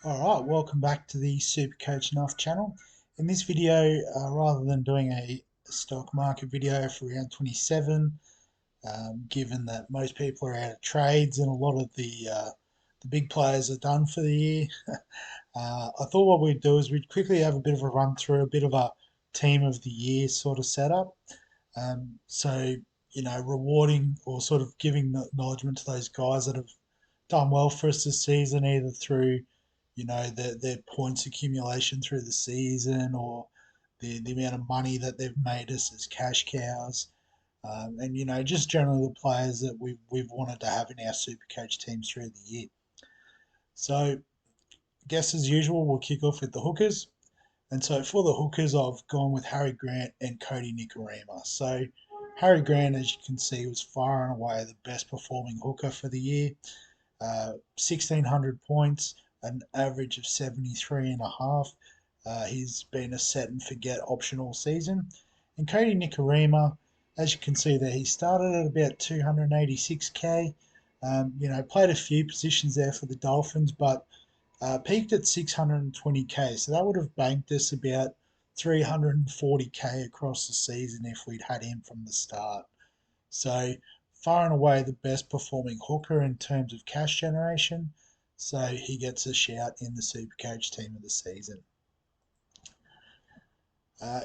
Alright, welcome back to the SuperCoach Enough channel. In this video, rather than doing a stock market video for round 27, given that most people are out of trades and a lot of the big players are done for the year, I thought what we'd do is we'd quickly have a bit of a run through, a bit of a team of the year sort of setup. So, rewarding or sort of giving acknowledgement to those guys that have done well for us this season, either through, their points accumulation through the season or the amount of money that they've made us as cash cows. And, just generally the players that we've wanted to have in our super coach teams through the year. So, I guess as usual, we'll kick off with the hookers. And so for the hookers, I've gone with Harry Grant and Cody Nikorima. So Harry Grant, as you can see, was far and away the best performing hooker for the year. 1,600 points, an average of 73 and a half. He's been a set and forget option all season. And Cody Nikorima, as you can see there, he started at about 286k. Played a few positions there for the Dolphins, but peaked at 620k. So that would have banked us about 340k across the season if we'd had him from the start. So far and away the best performing hooker in terms of cash generation. So he gets a shout in the Supercoach team of the season.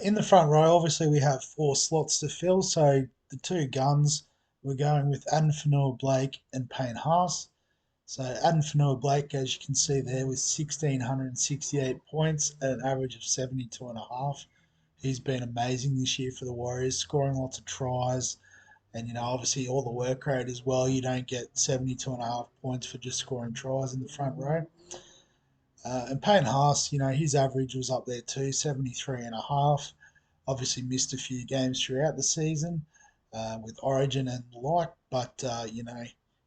In the front row, obviously we have four slots to fill. So the two guns, we're going with Adam Fanua-Blake and Payne Haas. So Adam Fanua-Blake, as you can see there, with 1,668 points at an average of 72 and a half. He's been amazing this year for the Warriors, scoring lots of tries, and obviously all the work rate as well. You don't get 72 and a half points for just scoring tries in the front row. And Payne Haas, his average was up there too, 73 and a half. Obviously missed a few games throughout the season with Origin and the like, but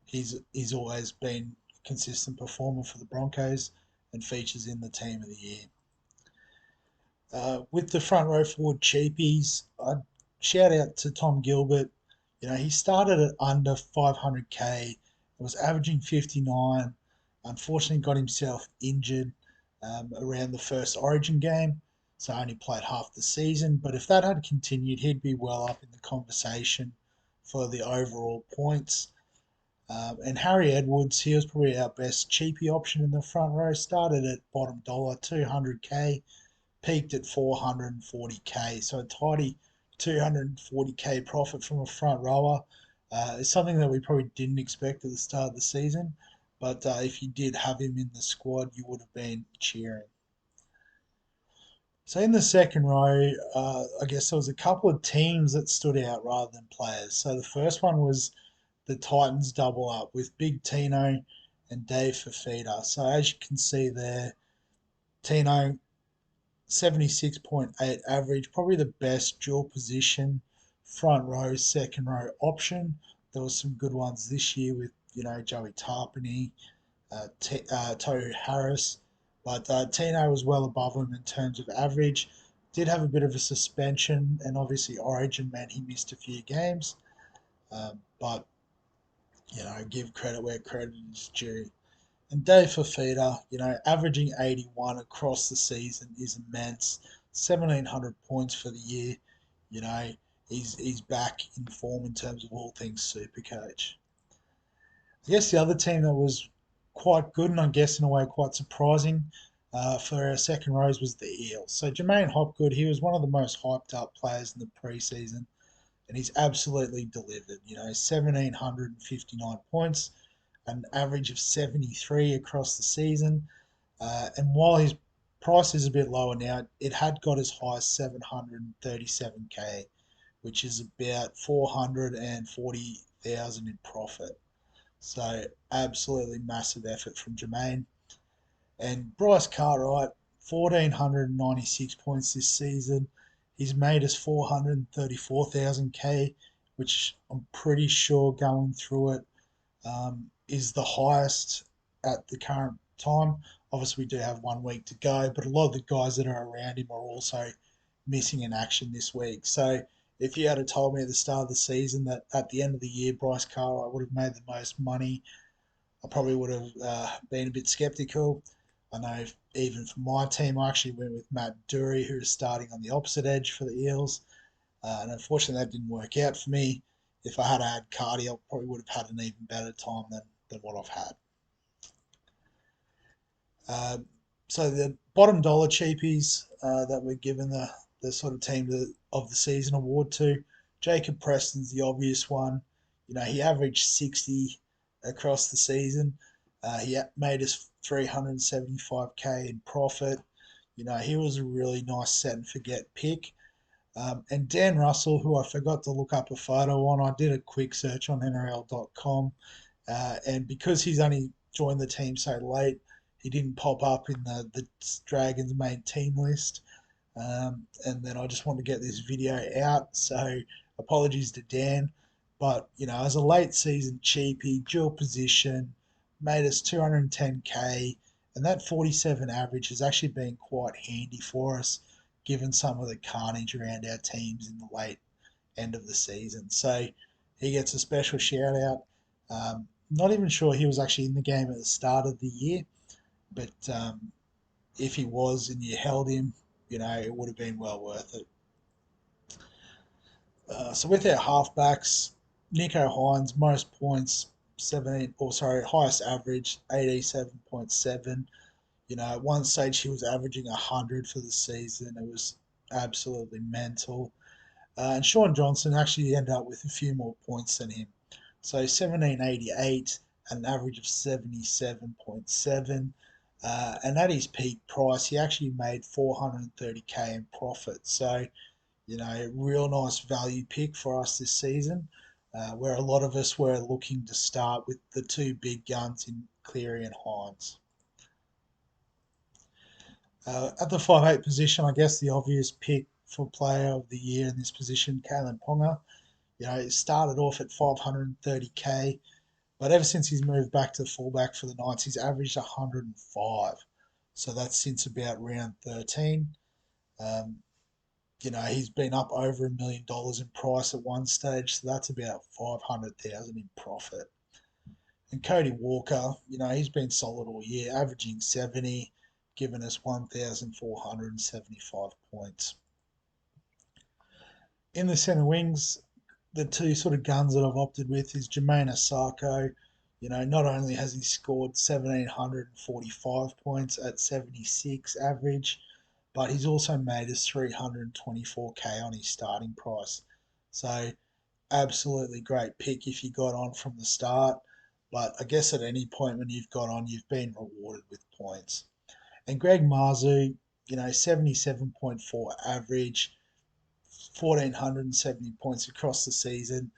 he's always been a consistent performer for the Broncos and features in the team of the year. With the front row forward cheapies, I'd shout out to Tom Gilbert. He started at under 500k, was averaging 59. Unfortunately, got himself injured around the first Origin game, so only played half the season. But if that had continued, he'd be well up in the conversation for the overall points. And Harry Edwards, he was probably our best cheapie option in the front row. Started at bottom dollar, 200k, peaked at 440k. So a tidy 240k profit from a front rower is something that we probably didn't expect at the start of the season. But if you did have him in the squad, you would have been cheering. So in the second row, I guess there was a couple of teams that stood out rather than players. So the first one was the Titans double up with Big Tino and Dave Fafita. So as you can see there, Tino 76.8 average, probably the best dual position front row, second row option. There was some good ones this year with Joey Tarpany, Tohu Harris, but Tino was well above him in terms of average. Did have a bit of a suspension, and obviously Origin meant he missed a few games, but give credit where credit is due. And Dave Fafita, averaging 81 across the season is immense. 1,700 points for the year. You know, he's back in form in terms of all things Supercoach. I guess the other team that was quite good and I guess in a way quite surprising for our second rows was the Eels. So Jermaine Hopgood, he was one of the most hyped up players in the preseason and he's absolutely delivered. 1,759 points, an average of 73 across the season. And while his price is a bit lower now, it had got as high as 737k, which is about 440,000 in profit. So absolutely massive effort from Jermaine. And Bryce Cartwright, 1,496 points this season. He's made us 434,000k, which I'm pretty sure going through it is the highest at the current time. Obviously, we do have 1 week to go, but a lot of the guys that are around him are also missing in action this week. So if you had told me at the start of the season that at the end of the year Bryce Cartwright would have made the most money, I probably would have been a bit skeptical. I know even for my team, I actually went with Matt Dury, who is starting on the opposite edge for the Eels. And unfortunately, that didn't work out for me. If I had Cardi, I probably would have had an even better time than what I've had. Uh, so the bottom dollar cheapies that we're given the sort of team of the season award to, Jacob Preston's the obvious one. You know, he averaged 60 across the season. He made us 375k in profit. You know, he was a really nice set and forget pick. And Dan Russell, who I forgot to look up a photo on, I did a quick search on NRL.com. And because he's only joined the team so late, he didn't pop up in the Dragons main team list. And then I just wanted to get this video out. So apologies to Dan. But, you know, as a late season cheapie, dual position, made us 210k. And that 47 average has actually been quite handy for us, given some of the carnage around our teams in the late end of the season. So he gets a special shout out. Not even sure he was actually in the game at the start of the year, but if he was and you held him, you know, it would have been well worth it. So with our halfbacks, Nico Hines, most points, 17, or sorry, highest average, 87.7. You know, at one stage he was averaging 100 for the season. It was absolutely mental. And Sean Johnson actually ended up with a few more points than him. So 1788, an average of 77.7. And at his peak price, he actually made 430k in profit. So, you know, real nice value pick for us this season, where a lot of us were looking to start with the two big guns in Cleary and Hines. At the 5'8 position, I guess the obvious pick for player of the year in this position, Kalen Ponga. You know, it started off at 530k, but ever since he's moved back to fullback for the Knights, he's averaged 105. So that's since about round 13. Um, you know, he's been up over $1 million in price at one stage, so that's about 500,000 in profit. And Cody Walker, you know, he's been solid all year, averaging 70, giving us 1,475 points. In the centre wings, the two sort of guns that I've opted with is Jermaine Asako. You know, not only has he scored 1,745 points at 76 average, but he's also made us 324k on his starting price. So, absolutely great pick if you got on from the start. But I guess at any point when you've got on, you've been rewarded with points. And Greg Marzu, you know, 77.4 average, 1,470 points across the season.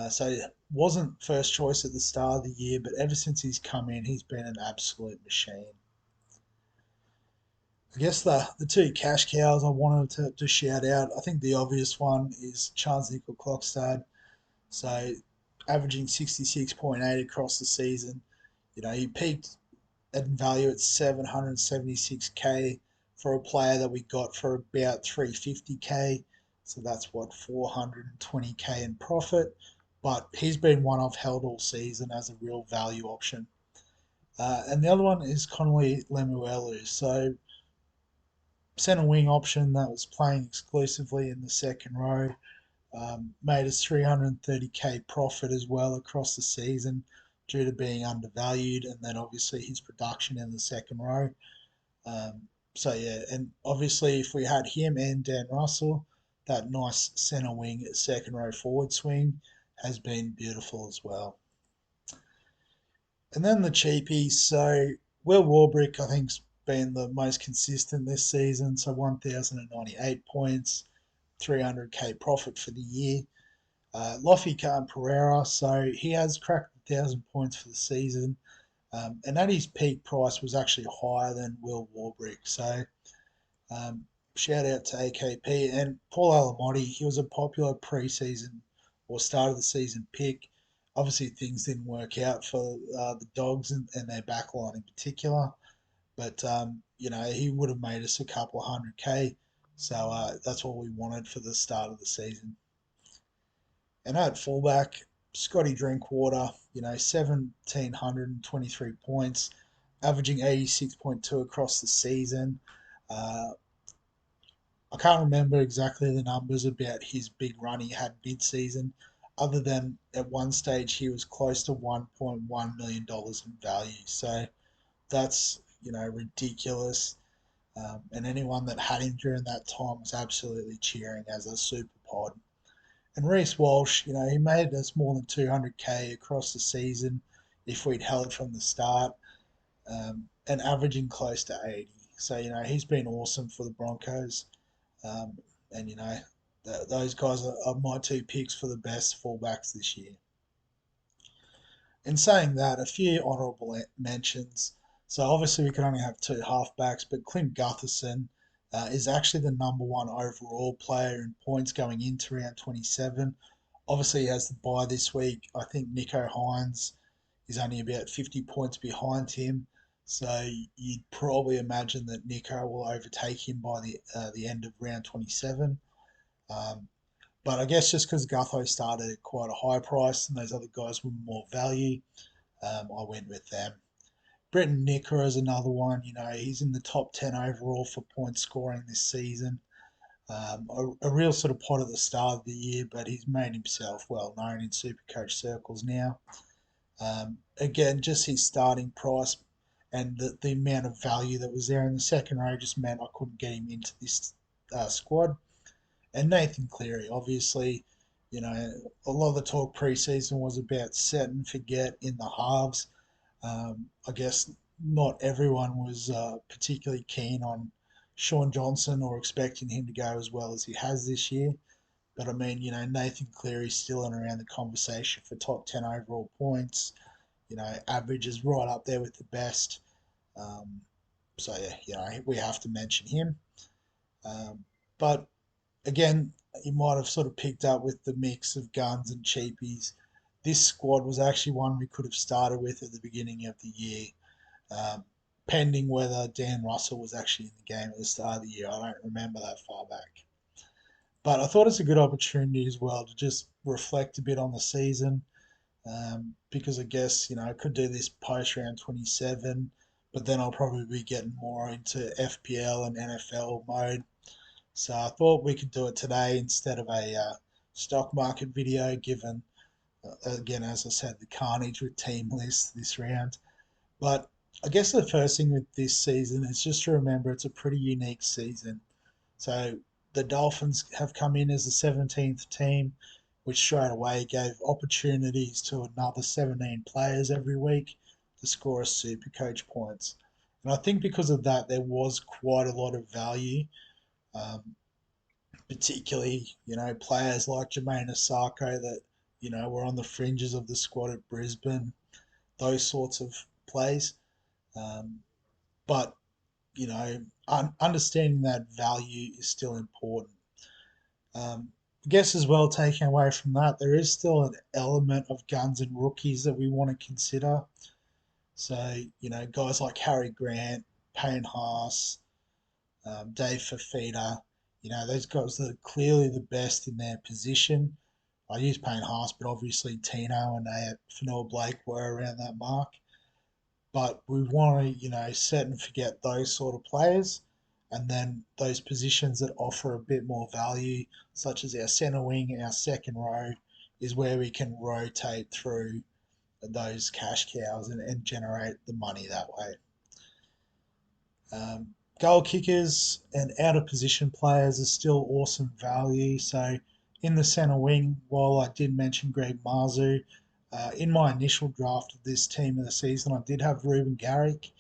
So wasn't first choice at the start of the year, but ever since he's come in, he's been an absolute machine. I guess the two cash cows I wanted to shout out, I think the obvious one is Charles Nickel Clockstad. So averaging 66.8 across the season. You know, he peaked in value at 776k for a player that we got for about 350k. So that's what 420k in profit. But he's been one I've held all season as a real value option. And the other one is Connolly Lemuelu. So centre wing option that was playing exclusively in the second row. Made us 330k profit as well across the season due to being undervalued, and then obviously his production in the second row. So yeah, and obviously if we had him and Dan Russell, that nice centre wing second row forward swing has been beautiful as well. And then the cheapies, so Will Warbrick I think's been the most consistent this season, so 1,098 points, 300k profit for the year. Lofi Khan Pereira, so he has cracked 1,000 points for the season, and at his peak price was actually higher than Will Warbrick. So um, shout out to AKP and Paul Alamotti. He was a popular pre-season or start of the season pick. Obviously, things didn't work out for the Dogs and their backline in particular, but you know he would have made us a couple of 100k. So that's what we wanted for the start of the season. And at fullback, Scotty Drinkwater, you know, 1,723 points, averaging 86.2 across the season. Uh, I can't remember exactly the numbers about his big run he had mid-season, other than at one stage he was close to $1.1 million in value. So that's ridiculous. And anyone that had him during that time was absolutely cheering as a super pod. And Reece Walsh, he made us more than 200k across the season if we'd held from the start, and averaging close to 80. So he's been awesome for the Broncos. Um, and those guys are my two picks for the best fullbacks this year. In saying that, a few honourable mentions. So obviously we can only have two halfbacks, but Clint Gutherson is actually the number one overall player in points going into round 27. Obviously he has the bye this week. I think Nico Hines is only about 50 points behind him. So you'd probably imagine that Nico will overtake him by the end of round 27. Um, but I guess just because Gutho started at quite a high price and those other guys were more value, I went with them. Britton Nicker is another one. He's in the top 10 overall for point scoring this season. A real sort of pot at the start of the year, but he's made himself well known in Supercoach circles now. Again, just his starting price and the amount of value that was there in the second row just meant I couldn't get him into this squad. And Nathan Cleary, obviously, a lot of the talk preseason was about set and forget in the halves. I guess not everyone was particularly keen on Sean Johnson or expecting him to go as well as he has this year. But I mean, Nathan Cleary's still in around the conversation for top 10 overall points. Average is right up there with the best. Um, so, yeah, we have to mention him. But again, you might have sort of picked up with the mix of guns and cheapies. This squad was actually one we could have started with at the beginning of the year, um, pending whether Dan Russell was actually in the game at the start of the year. I don't remember that far back. But I thought it's a good opportunity as well to just reflect a bit on the season, because I guess, I could do this post round 27, but then I'll probably be getting more into FPL and NFL mode. So I thought we could do it today instead of a stock market video, given, again, as I said, the carnage with team lists this round. But I guess the first thing with this season is just to remember it's a pretty unique season. So the Dolphins have come in as the 17th team, which straight away gave opportunities to another 17 players every week to score a super coach points. And I think because of that, there was quite a lot of value, um, particularly, players like Jermaine Osako that, were on the fringes of the squad at Brisbane, those sorts of plays. Um, but understanding that value is still important. I guess as well, taking away from that, there is still an element of guns and rookies that we want to consider. So, guys like Harry Grant, Payne Haas, Dave Fafita, those guys that are clearly the best in their position. I use Payne Haas, but obviously Tino and Fanua Blake were around that mark. But we want to, set and forget those sort of players. And then those positions that offer a bit more value, such as our centre wing, our second row, is where we can rotate through those cash cows and generate the money that way. Goal kickers and out of position players are still awesome value. So in the centre wing, while I did mention Greg Marzu, in my initial draft of this team of the season, I did have Ruben Garrick.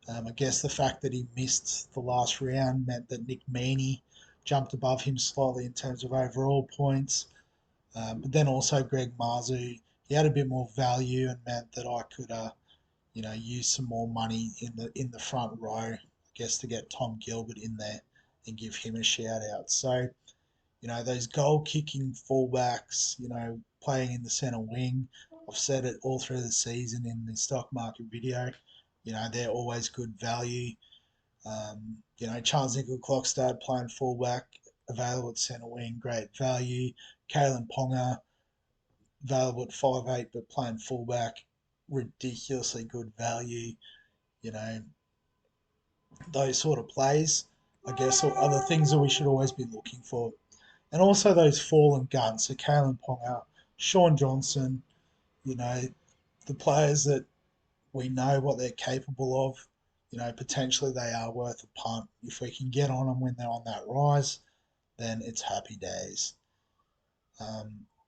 I guess the fact that he missed the last round meant that Nick Meaney jumped above him slightly in terms of overall points. But then also Greg Marzu, he had a bit more value and meant that I could, use some more money in the front row, I guess, to get Tom Gilbert in there and give him a shout out. So, those goal kicking fullbacks, playing in the centre wing. I've said it all through the season in the stock market video. They're always good value. Charles Nickel Clockstad playing fullback, available at centre wing, great value. Kalen Ponga, available at 5'8", but playing fullback, ridiculously good value. you know, those sort of plays, I guess, are the things that we should always be looking for. And also those fallen guns, so Kalen Ponga, Sean Johnson, you know, the players that we know what they're capable of. Potentially they are worth a punt. If we can get on them when they're on that rise, then it's happy days.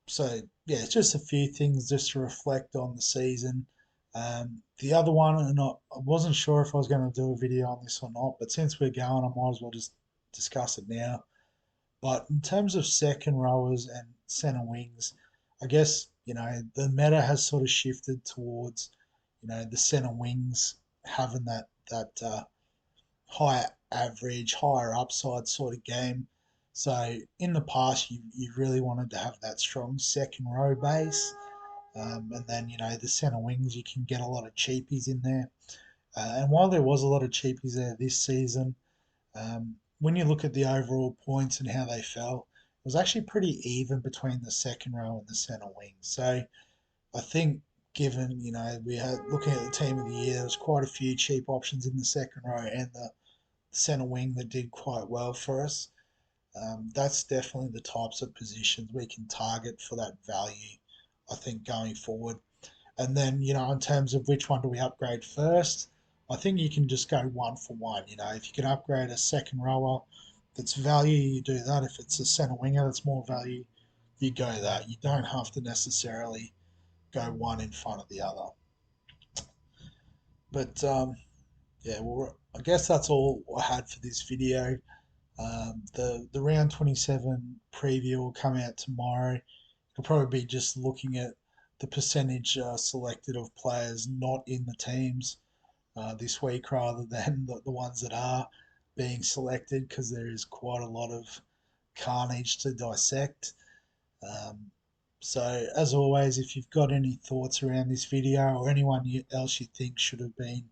So yeah, it's just a few things just to reflect on the season. The other one, and I wasn't sure if I was going to do a video on this or not, but since we're going, I might as well just discuss it now. But in terms of second rowers and centre wings, I guess the meta has sort of shifted towards the centre wings having that higher average, higher upside sort of game. So in the past, you really wanted to have that strong second row base, and then the centre wings you can get a lot of cheapies in there. And while there was a lot of cheapies there this season, when you look at the overall points and how they fell, it was actually pretty even between the second row and the centre wing. So I think, given we had looking at the team of the year, there was quite a few cheap options in the second row and the centre wing that did quite well for us. That's definitely the types of positions we can target for that value, I think, going forward. And then, in terms of which one do we upgrade first, I think you can just go one for one. If you can upgrade a second rower that's value, you do that. If it's a centre winger that's more value, you go that. You don't have to necessarily go one in front of the other. But yeah, well, I guess that's all I had for this video. The round 27 preview will come out tomorrow. It'll probably be just looking at the percentage selected of players not in the teams this week rather than the ones that are being selected, because there is quite a lot of carnage to dissect. Um, so, as always, if you've got any thoughts around this video or anyone else you think should have been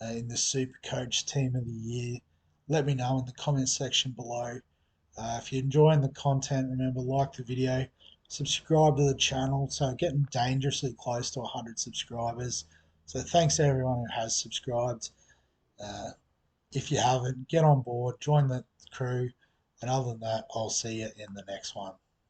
in the SuperCoach Team of the Year, let me know in the comment section below. If you're enjoying the content, remember, like the video, subscribe to the channel. So getting dangerously close to 100 subscribers. So thanks to everyone who has subscribed. Uh, if you haven't, get on board, join the crew. And other than that, I'll see you in the next one.